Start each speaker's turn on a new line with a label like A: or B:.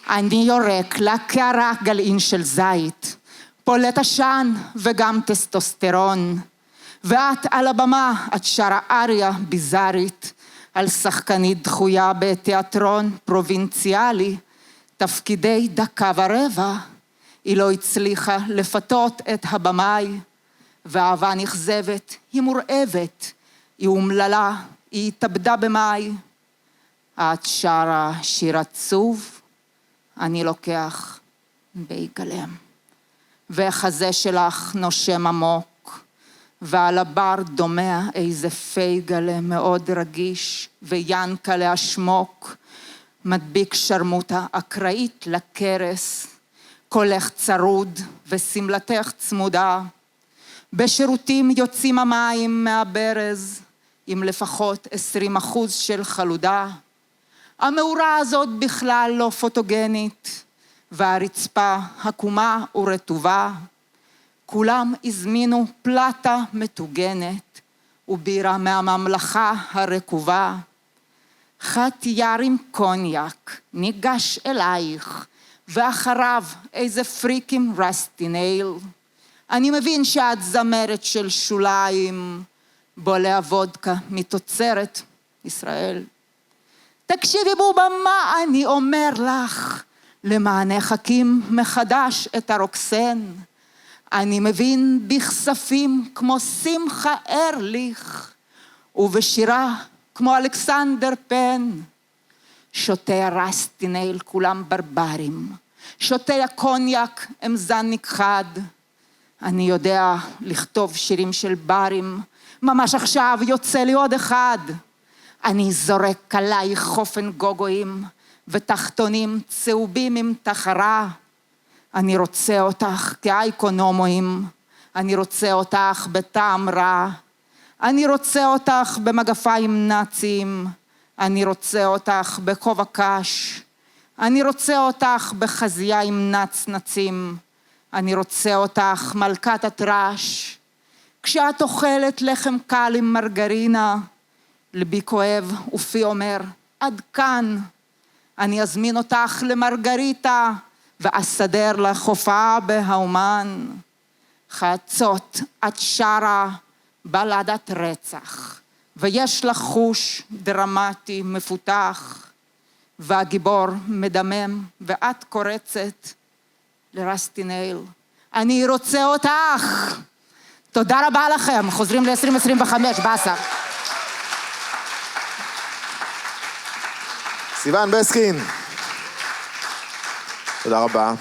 A: אני יורק לקערה גלעין של זית, פולט עשן וגם טסטוסטרון, ואת על הבמה, את שרה אריה ביזארית, על שחקנית דחויה בתיאטרון פרובינציאלי, תפקידי דקה ורבע, היא לא הצליחה לפתות את הבמאי, ואהבה נכזבת, היא מורעבת, היא אומללה, היא התאבדה במאי. את שרה שיר עצוב, אני לוקח בהיגלם. והחזה שלך נושם עמוק, ועל הבר דומע איזה פייגלה מאוד רגיש, וינקלה השמוק, מדביק שרמוטה אקראית לקרס, קולך צרוד וסמלתך צמודה, בשירותים יוצאים המים מהברז, עם לפחות 20% של חלודה. המאורה הזאת בכלל לא פוטוגנית, והרצפה הקומה ורטובה. כולם הזמינו פלטה מטוגנת, ובירה מהממלכה הרקובה. חתייר עם קוניאק ניגש אלייך, ואחריו איזה פריקים רסטי נייל. אני מבין שאת זמרת של שוליים, בולע וודקה מתוצרת ישראל. תקשיבי בובה מה אני אומר לך, למענך הקים מחדש את הרוקסן. אני מבין בכספים כמו שמחה ארליך, ובשירה כמו אלכסנדר פן. שותי הרסטינייל כולם ברברים, שותי הקוניאק הם זן נכחד. אני יודע לכתוב שירים של ברים, ממש עכשיו יוצא לי עוד אחד. אני זורק עלייך חופן גוגויים, ותחתונים צהובים עם תחרה. אני רוצה אותך כאייקונומואים, אני רוצה אותך בטעם רע, אני רוצה אותך במגפיים נאציים, אני רוצה אותך בכובע קש, אני רוצה אותך בחזייה עם נצנצים, אני רוצה אותך מלכת הטרש. כשאת אוכלת לחם קל עם מרגרינה, לבי כואב ופי אומר, עד כאן. אני אזמין אותך למרגריטה, ואסדר לך הופעה בהאומן. חצות את שרה בלדת רצח, ויש לך חוש דרמטי מפותח, והגיבור מדמם ואת קורצת לרסטינייל. אני רוצה אותך. תודה רבה לכם, חוזרים ל-2025, בסה.
B: סיוון בסקין. תודה רבה.